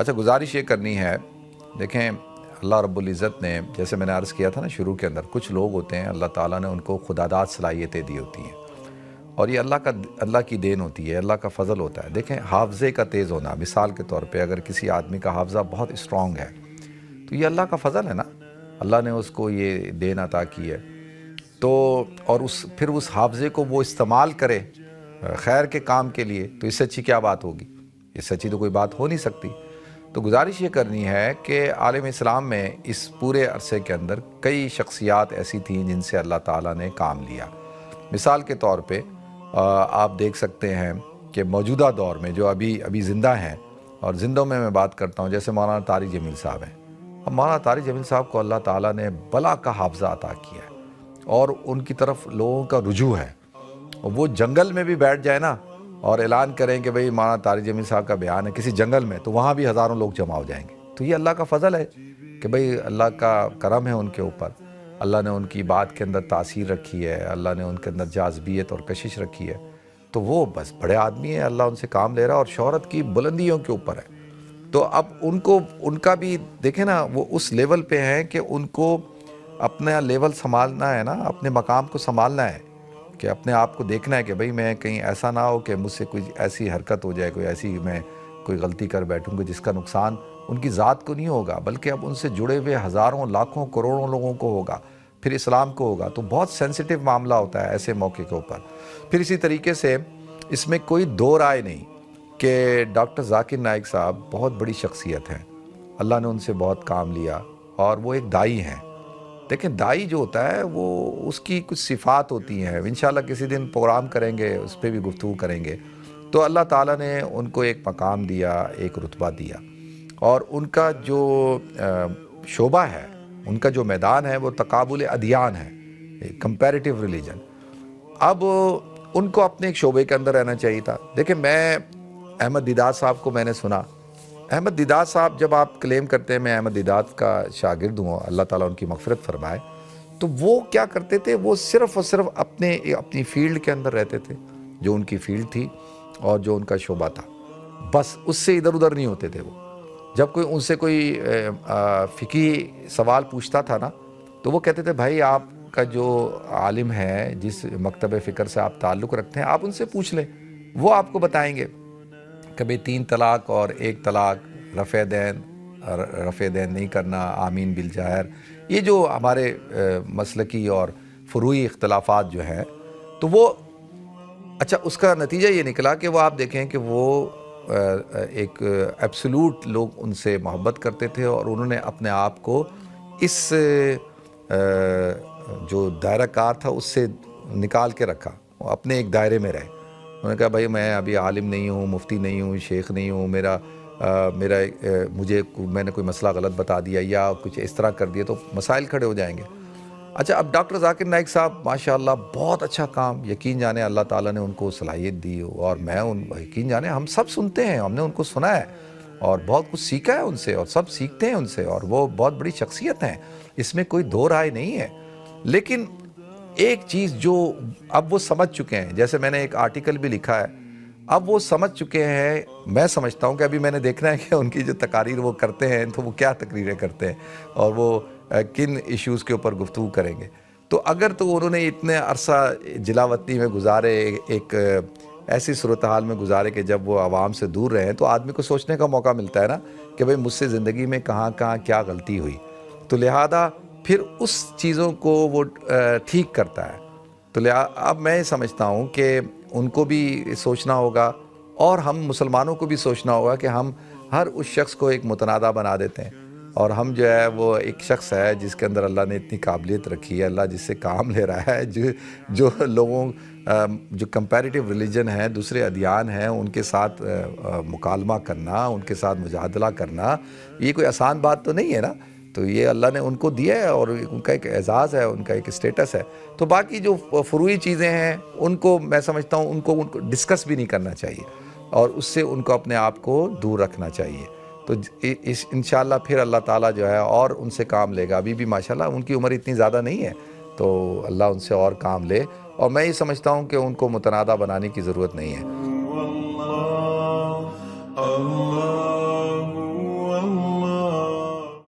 اچھا گزارش یہ کرنی ہے، دیکھیں اللہ رب العزت نے جیسے میں نے عرض کیا تھا نا شروع کے اندر، کچھ لوگ ہوتے ہیں اللہ تعالیٰ نے ان کو خداداد صلاحیتیں دی ہوتی ہیں اور یہ اللہ کی دین ہوتی ہے، اللہ کا فضل ہوتا ہے۔ دیکھیں حافظے کا تیز ہونا، مثال کے طور پہ اگر کسی آدمی کا حافظہ بہت اسٹرانگ ہے تو یہ اللہ کا فضل ہے نا، اللہ نے اس کو یہ دین عطا کی ہے تو، اور پھر اس حافظے کو وہ استعمال کرے خیر کے کام کے لیے، تو اس سے اچھی کیا بات ہوگی؟ اس سے اچھی تو کوئی بات ہو نہیں سکتی۔ تو گزارش یہ کرنی ہے کہ عالم اسلام میں اس پورے عرصے کے اندر کئی شخصیات ایسی تھیں جن سے اللہ تعالیٰ نے کام لیا۔ مثال کے طور پہ آپ دیکھ سکتے ہیں کہ موجودہ دور میں جو ابھی زندہ ہیں، اور زندوں میں بات کرتا ہوں، جیسے مولانا طارق جمیل صاحب ہیں۔ اب مولانا طارق جمیل صاحب کو اللہ تعالیٰ نے بلا کا حافظہ عطا کیا ہے اور ان کی طرف لوگوں کا رجوع ہے۔ وہ جنگل میں بھی بیٹھ جائے نا اور اعلان کریں کہ بھئی مولانا طارق جمیل صاحب کا بیان ہے کسی جنگل میں، تو وہاں بھی ہزاروں لوگ جمع ہو جائیں گے۔ تو یہ اللہ کا فضل ہے کہ بھئی اللہ کا کرم ہے ان کے اوپر، اللہ نے ان کی بات کے اندر تاثیر رکھی ہے، اللہ نے ان کے اندر جاذبیت اور کشش رکھی ہے، تو وہ بس بڑے آدمی ہیں، اللہ ان سے کام لے رہا ہے اور شہرت کی بلندیوں کے اوپر ہے۔ تو اب ان کا بھی دیکھیں نا، وہ اس لیول پہ ہیں کہ ان کو اپنا لیول سنبھالنا ہے نا، اپنے مقام کو سنبھالنا ہے، کہ اپنے آپ کو دیکھنا ہے کہ بھئی میں کہیں ایسا نہ ہو کہ مجھ سے کوئی ایسی حرکت ہو جائے، کوئی ایسی میں کوئی غلطی کر بیٹھوں گا جس کا نقصان ان کی ذات کو نہیں ہوگا، بلکہ اب ان سے جڑے ہوئے ہزاروں لاکھوں کروڑوں لوگوں کو ہوگا، پھر اسلام کو ہوگا۔ تو بہت سینسیٹیو معاملہ ہوتا ہے ایسے موقع کے اوپر۔ پھر اسی طریقے سے اس میں کوئی دو رائے نہیں کہ ڈاکٹر ذاکر نائک صاحب بہت بڑی شخصیت ہیں، اللہ نے ان سے بہت کام لیا اور وہ ایک دائی ہیں۔ دیکھیں دائی جو ہوتا ہے وہ اس کی کچھ صفات ہوتی ہیں، انشاءاللہ کسی دن پروگرام کریں گے، اس پہ بھی گفتگو کریں گے۔ تو اللہ تعالیٰ نے ان کو ایک مقام دیا، ایک رتبہ دیا، اور ان کا جو شعبہ ہے، ان کا جو میدان ہے وہ تقابل ادیان ہے، کمپیریٹیو ریلیجن۔ اب ان کو اپنے ایک شعبے کے اندر رہنا چاہیے تھا۔ دیکھیں میں احمد دیدات صاحب کو میں نے سنا، احمد دیدات صاحب جب آپ کلیم کرتے ہیں میں احمد دیدات کا شاگرد ہوں، اللہ تعالیٰ ان کی مغفرت فرمائے، تو وہ کیا کرتے تھے، وہ صرف اور صرف اپنی فیلڈ کے اندر رہتے تھے، جو ان کی فیلڈ تھی اور جو ان کا شعبہ تھا، بس اس سے ادھر ادھر نہیں ہوتے تھے۔ وہ جب کوئی ان سے کوئی فقہی سوال پوچھتا تھا نا، تو وہ کہتے تھے بھائی آپ کا جو عالم ہے، جس مکتب فکر سے آپ تعلق رکھتے ہیں، آپ ان سے پوچھ لیں، وہ آپ کو بتائیں گے۔ کبھی 3 طلاق اور 1 طلاق، رفع دین نہیں کرنا، آمین بالجاہر، یہ جو ہمارے مسلکی اور فروعی اختلافات جو ہیں، تو وہ اچھا اس کا نتیجہ یہ نکلا کہ وہ آپ دیکھیں کہ وہ ایک ایبسولوٹ لوگ ان سے محبت کرتے تھے، اور انہوں نے اپنے آپ کو اس جو دائرہ کار تھا اس سے نکال کے رکھا، وہ اپنے ایک دائرے میں رہے۔ انہوں نے کہا بھائی میں ابھی عالم نہیں ہوں، مفتی نہیں ہوں، شیخ نہیں ہوں، میں نے کوئی مسئلہ غلط بتا دیا یا کچھ اس طرح کر دیا تو مسائل کھڑے ہو جائیں گے۔ اچھا اب ڈاکٹر ذاکر نائک صاحب ماشاءاللہ بہت اچھا کام، یقین جانے اللہ تعالیٰ نے ان کو صلاحیت دی، اور میں یقین جانے ہم سب سنتے ہیں، ہم نے ان کو سنا ہے اور بہت کچھ سیکھا ہے ان سے، اور سب سیکھتے ہیں ان سے، اور وہ بہت بڑی شخصیت ہیں، اس میں کوئی دو رائے نہیں ہے۔ لیکن ایک چیز جو اب وہ سمجھ چکے ہیں، جیسے میں نے ایک آرٹیکل بھی لکھا ہے، اب وہ سمجھ چکے ہیں، میں سمجھتا ہوں کہ ابھی میں نے دیکھنا ہے کہ ان کی جو تقاریر وہ کرتے ہیں تو وہ کیا تقریریں کرتے ہیں اور وہ کن ایشوز کے اوپر گفتگو کریں گے۔ تو اگر تو انہوں نے اتنے عرصہ جلا وطنی میں گزارے، ایک ایسی صورتحال میں گزارے کہ جب وہ عوام سے دور رہے، تو آدمی کو سوچنے کا موقع ملتا ہے نا کہ بھئی مجھ سے زندگی میں کہاں کیا غلطی ہوئی، تو لہذا پھر اس چیزوں کو وہ ٹھیک کرتا ہے۔ تو اب میں یہ سمجھتا ہوں کہ ان کو بھی سوچنا ہوگا، اور ہم مسلمانوں کو بھی سوچنا ہوگا کہ ہم ہر اس شخص کو ایک متنازع بنا دیتے ہیں، اور ہم جو ہے وہ ایک شخص ہے جس کے اندر اللہ نے اتنی قابلیت رکھی ہے، اللہ جس سے کام لے رہا ہے، جو لوگوں جو کمپیریٹیو ریلیجن ہیں، دوسرے ادیان ہیں، ان کے ساتھ مکالمہ کرنا، ان کے ساتھ مجادلہ کرنا، یہ کوئی آسان بات تو نہیں ہے نا۔ تو یہ اللہ نے ان کو دیا ہے اور ان کا ایک اعزاز ہے، ان کا ایک اسٹیٹس ہے۔ تو باقی جو فروعی چیزیں ہیں ان کو میں سمجھتا ہوں ان کو ڈسکس بھی نہیں کرنا چاہیے، اور اس سے ان کو اپنے آپ کو دور رکھنا چاہیے۔ تو انشاءاللہ پھر اللہ تعالیٰ جو ہے اور ان سے کام لے گا۔ ابھی بھی ماشاءاللہ ان کی عمر اتنی زیادہ نہیں ہے، تو اللہ ان سے اور کام لے، اور میں یہ سمجھتا ہوں کہ ان کو متنازع بنانے کی ضرورت نہیں ہے۔